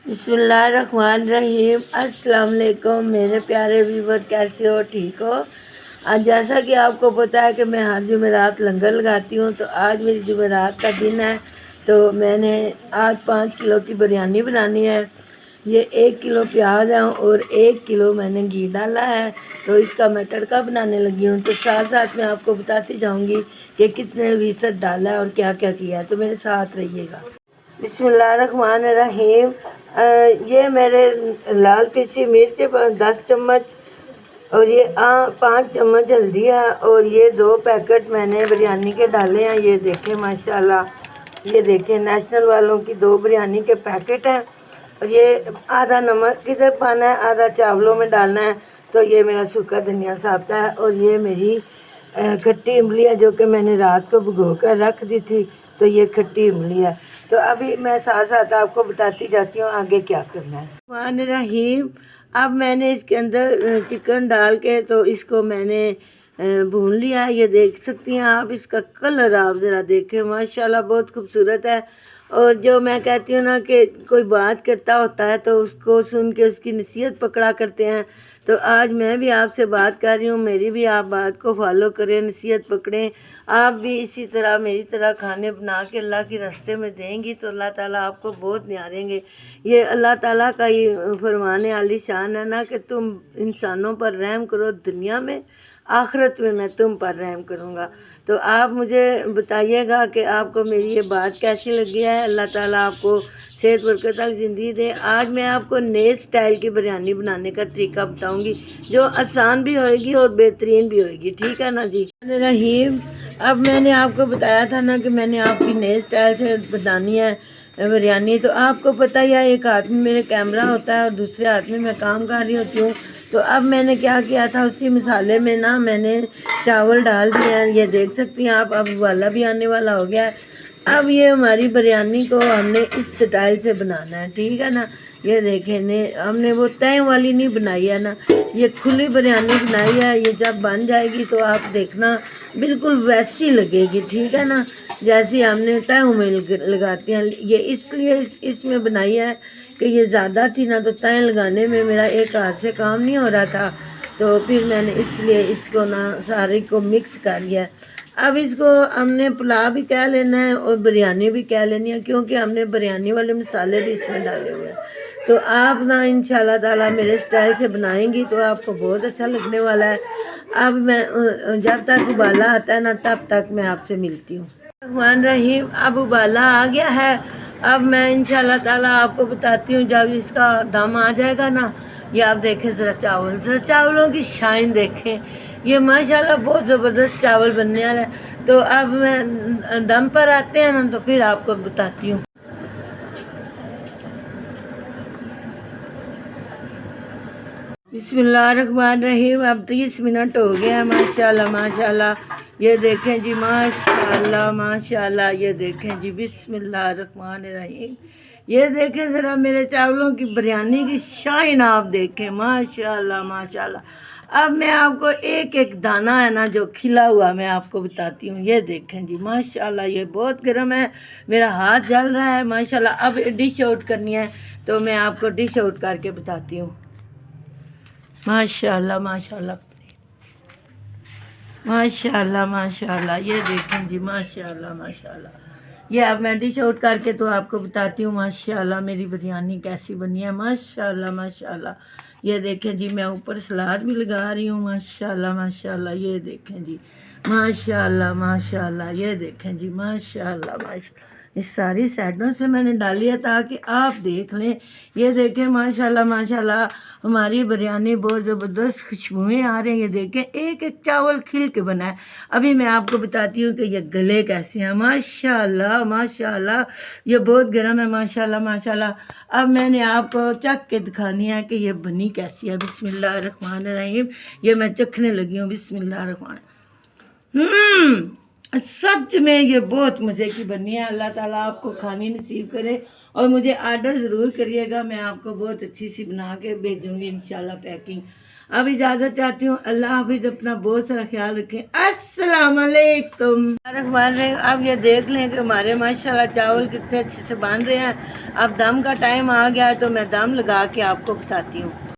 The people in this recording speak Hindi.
बिस्मिल्लाहिर्रहमानिर्रहीम। अस्सलाम वालेकुम मेरे प्यारे व्यूवर, कैसे हो? ठीक हो? आज जैसा कि आपको पता है कि मैं हर जुमेरात लंगर लगाती हूँ, तो आज मेरी जुमेरात का दिन है। तो मैंने आज 5 किलो की बिरयानी बनानी है। ये 1 किलो प्याज है और 1 किलो मैंने घी डाला है। तो इसका मैं तड़का बनाने लगी हूँ। तो साथ साथ मैं आपको बताती जाऊँगी कि कितने फीसद डाला है और क्या क्या किया है। तो मेरे साथ रहिएगा। बिस्मिल्लाहिर्रहमानिर्रहीम। ये मेरे लाल पिसी मिर्च 10 चम्मच और ये 5 चम्मच हल्दी है और ये 2 पैकेट मैंने बिरयानी के डाले हैं। ये देखें माशाल्लाह, ये देखें नेशनल वालों की 2 बिरयानी के पैकेट हैं। और ये आधा नमक किधर पाना है, आधा चावलों में डालना है। तो ये मेरा सूखा धनिया साबता है और ये मेरी खट्टी इमली है जो कि मैंने रात को भिगो कर रख दी थी। तो ये खट्टी इमली है। तो अभी मैं साथ साथ आपको बताती जाती हूँ आगे क्या करना है। रहमान रहीम। अब मैंने इसके अंदर चिकन डाल के तो इसको मैंने भून लिया। ये देख सकती हैं आप, इसका कलर आप ज़रा देखें, माशाल्लाह बहुत खूबसूरत है। और जो मैं कहती हूँ ना कि कोई बात करता होता है तो उसको सुन के उसकी नसीहत पकड़ा करते हैं। तो आज मैं भी आपसे बात कर रही हूँ, मेरी भी आप बात को फॉलो करें, नसीहत पकड़ें। आप भी इसी तरह मेरी तरह खाने बना के अल्लाह के रास्ते में देंगी तो अल्लाह ताला आपको बहुत निहारेंगे। ये अल्लाह ताला का ही फरमाने वाली शान है ना कि तुम इंसानों पर रहम करो दुनिया में, आखिरत में मैं तुम पर रहम करूँगा। तो आप मुझे बताइएगा कि आपको मेरी ये बात कैसी लगी है। अल्लाह ताला आपको सेहत बरकत तक ज़िंदगी दे। आज मैं आपको नए स्टाइल की बिरयानी बनाने का तरीका बताऊंगी जो आसान भी होएगी और बेहतरीन भी होएगी। ठीक है ना जी? रहीम। अब मैंने आपको बताया था ना कि मैंने आपकी नए स्टाइल से बनानी है बिरयानी। तो आपको पता ही है, एक हाथ में मेरे कैमरा होता है और दूसरे हाथ में मैं काम कर रही होती हूँ। तो अब मैंने क्या किया था, उसी मसाले में ना मैंने चावल डाल दिए हैं। ये देख सकती हैं आप, अब उबाला भी आने वाला हो गया है। अब ये हमारी बिरयानी को हमने इस स्टाइल से बनाना है। ठीक है ना? ये देखें ने हमने वो तय वाली नहीं बनाई है ना, ये खुली बिरयानी बनाई है। ये जब बन जाएगी तो आप देखना बिल्कुल वैसी लगेगी। ठीक है ना? जैसी हमने तय में लगाते हैं। ये इसलिए इसमें बनाई है कि ये ज़्यादा थी ना, तो तय लगाने में मेरा एक हाथ से काम नहीं हो रहा था। तो फिर मैंने इसलिए इसको ना सारे को मिक्स कर लिया। अब इसको हमने पुलाव भी कह लेना है और बिरयानी भी कह लेनी है, क्योंकि हमने बिरयानी वाले मसाले भी इसमें डाले हुए हैं। तो आप ना इंशाल्लाह ताला मेरे स्टाइल से बनाएंगी तो आपको बहुत अच्छा लगने वाला है। अब मैं जब तक उबाला आता है ना तब तक मैं आपसे मिलती हूँ। रहमान रहीम। अब उबाला आ गया है। अब मैं इंशाल्लाह ताला आपको बताती हूँ जब इसका दम आ जाएगा ना। ये आप देखें ज़रा ज़रा चावलों की शाइन देखें, ये माशाल्लाह बहुत ज़बरदस्त चावल बनने वाला है। तो अब मैं दम पर आते हैं ना तो फिर आपको बताती हूँ। बिस्मिल्लाहिर्रहमानिर्रहीम। अब 30 मिनट हो गए हैं। माशाल्लाह माशाल्लाह, ये देखें जी, माशाल्लाह माशाल्लाह, ये देखें जी, बिस्मिल्लाहिर्रहमानिर्रहीम। ये देखें ज़रा मेरे चावलों की बिरयानी की शाइन आप देखें, माशाल्लाह माशाल्लाह। अब मैं आपको एक एक दाना है ना जो खिला हुआ मैं आपको बताती हूँ। ये देखें जी, माशाल्लाह, ये बहुत गर्म है, मेरा हाथ जल रहा है माशाल्लाह। अब डिश आउट करनी है तो मैं आपको डिश आउट करके बताती हूँ। माशाल्लाह माशाल्लाह माशाल्लाह माशाल्लाह, ये देखें जी, माशाल्लाह माशाल्लाह। ये अब मैं डिश आउट करके तो आपको बताती हूँ माशाल्लाह मेरी बिरयानी कैसी बनी है। माशाल्लाह माशाल्लाह, ये देखें जी, मैं ऊपर सलाद भी लगा रही हूँ। माशाल्लाह माशाल्लाह, ये देखें जी, माशाल्लाह माशाल्लाह, ये देखें जी, माशाल्लाह माशाल्लाह। इस सारी साइडों से मैंने डाली है ताकि आप देख लें। ये देखें माशाल्लाह माशाल्लाह, हमारी बिरयानी बहुत ज़बरदस्त खुशबुएँ आ रही हैं। ये देखें एक एक चावल खिल के बना है। अभी मैं आपको बताती हूँ कि ये गले कैसे हैं। माशाल्लाह माशाल्लाह, ये बहुत गर्म है माशाल्लाह माशाल्लाह। अब मैंने आपको चख के दिखानी है कि ये बनी कैसी है। बिस्मिल्लाहिर्रहमानिर्रहीम। ये मैं चखने लगी हूँ। बिस्मिल्लाहिर्रहमान। सच में ये बहुत मज़े की बनी है। अल्लाह ताला आपको खानी नसीब करे और मुझे आर्डर ज़रूर करिएगा, मैं आपको बहुत अच्छी सी बना के भेजूँगी इंशाल्लाह पैकिंग। अब इजाज़त चाहती हूँ। अल्लाह हाफिज़, अपना बहुत सारा ख्याल रखें। अस्सलाम वालेकुम। अब ये देख लें कि हमारे माशाल्लाह चावल कितने अच्छे से बन रहे हैं। अब दम का टाइम आ गया है तो मैं दम लगा के आपको बताती हूँ।